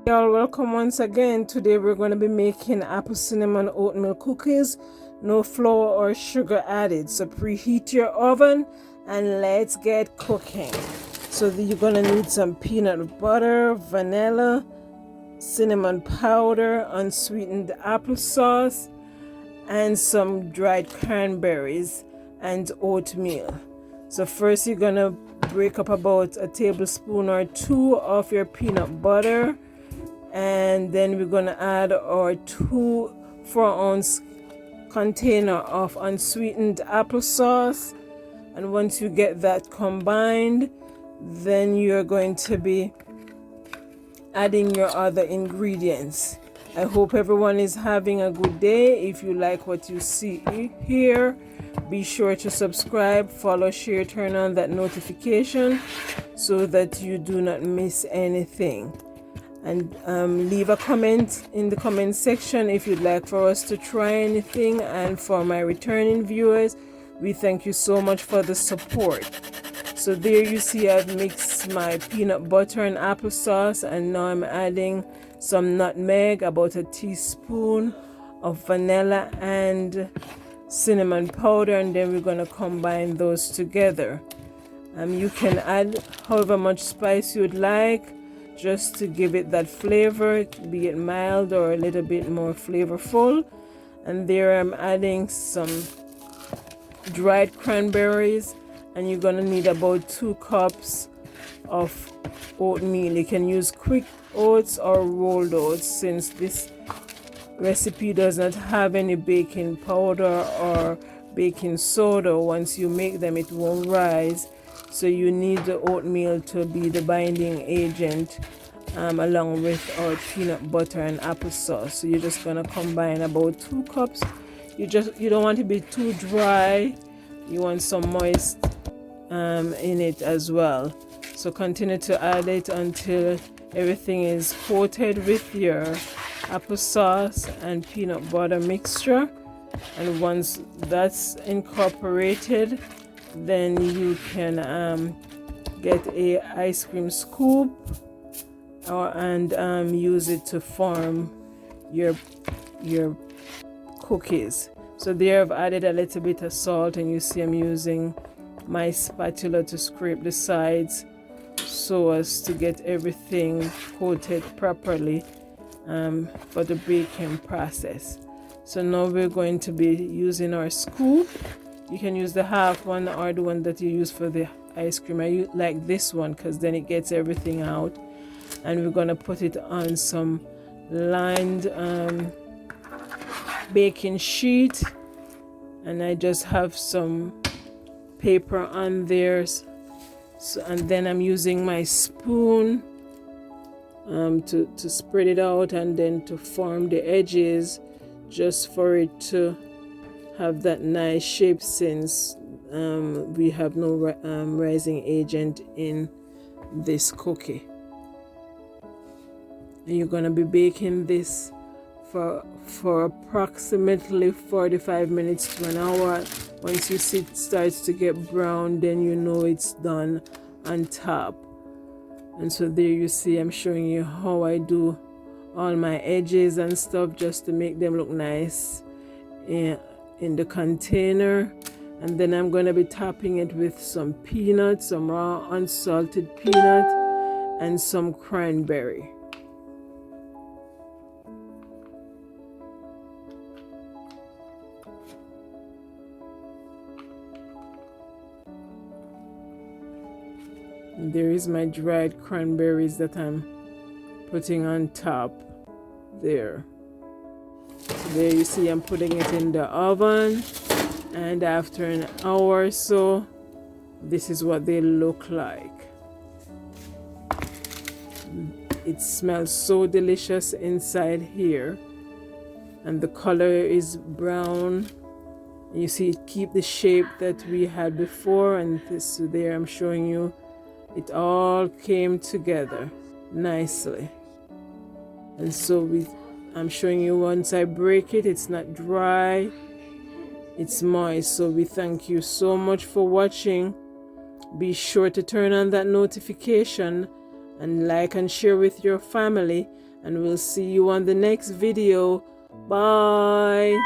Y'all, welcome once again. Today we're going to be making apple cinnamon oatmeal cookies, no flour or sugar added. So preheat your oven and let's get cooking. So you're going to need some peanut butter, vanilla, cinnamon powder, unsweetened applesauce, and some dried cranberries and oatmeal. So first you're going to break up about a tablespoon or two of your peanut butter, and then we're going to add our 2 4-ounce container of unsweetened applesauce. And once you get that combined, then you're going to be adding your other ingredients. I hope everyone is having a good day. If you like what you see here, be sure to subscribe, follow, share, turn on that notification so that you do not miss anything. And leave a comment in the comment section if you'd like for us to try anything. And for my returning viewers, we thank you so much for the support. So there you see I've mixed my peanut butter and applesauce, and now I'm adding some nutmeg, about a teaspoon of vanilla and cinnamon powder, and then we're going to combine those together. You can add however much spice you'd like, just to give it that flavor, be it mild or a little bit more flavorful. And there I'm adding some dried cranberries, and you're going to need about 2 cups of oatmeal. You can use quick oats or rolled oats, since this recipe does not have any baking powder or baking soda. Once you make them, it won't rise. So you need the oatmeal to be the binding agent, along with our peanut butter and applesauce. So you're just gonna combine about 2 cups. You don't want it to be too dry. You want some moist in it as well. So continue to add it until everything is coated with your applesauce and peanut butter mixture. And once that's incorporated, then you can get a ice cream scoop and use it to form your cookies. So there I've added a little bit of salt, and you see I'm using my spatula to scrape the sides so as to get everything coated properly for the baking process. So now we're going to be using our scoop. You can use the half one or the one that you use for the ice cream. I like this one because then it gets everything out. And we're going to put it on some lined baking sheet. And I just have some paper on there. So, and then I'm using my spoon to spread it out, and then to form the edges, just for it to have that nice shape, since we have no rising agent in this cookie. And you're going to be baking this for approximately 45 minutes to an hour. Once you see it starts to get brown, then you know it's done on top. And so there you see I'm showing you how I do all my edges and stuff, just to make them look nice in the container. And then I'm going to be topping it with some peanuts, some raw unsalted peanut, and some cranberry. And there is my dried cranberries that I'm putting on top there. So there you see I'm putting it in the oven, and after an hour or so, this is what they look like. It smells so delicious inside here, and the color is brown. You see it keep the shape that we had before, and this there I'm showing you it all came together nicely. And so I'm showing you, once I break it, it's not dry, it's moist. So we thank you so much for watching. Be sure to turn on that notification and like and share with your family, and we'll see you on the next video. Bye.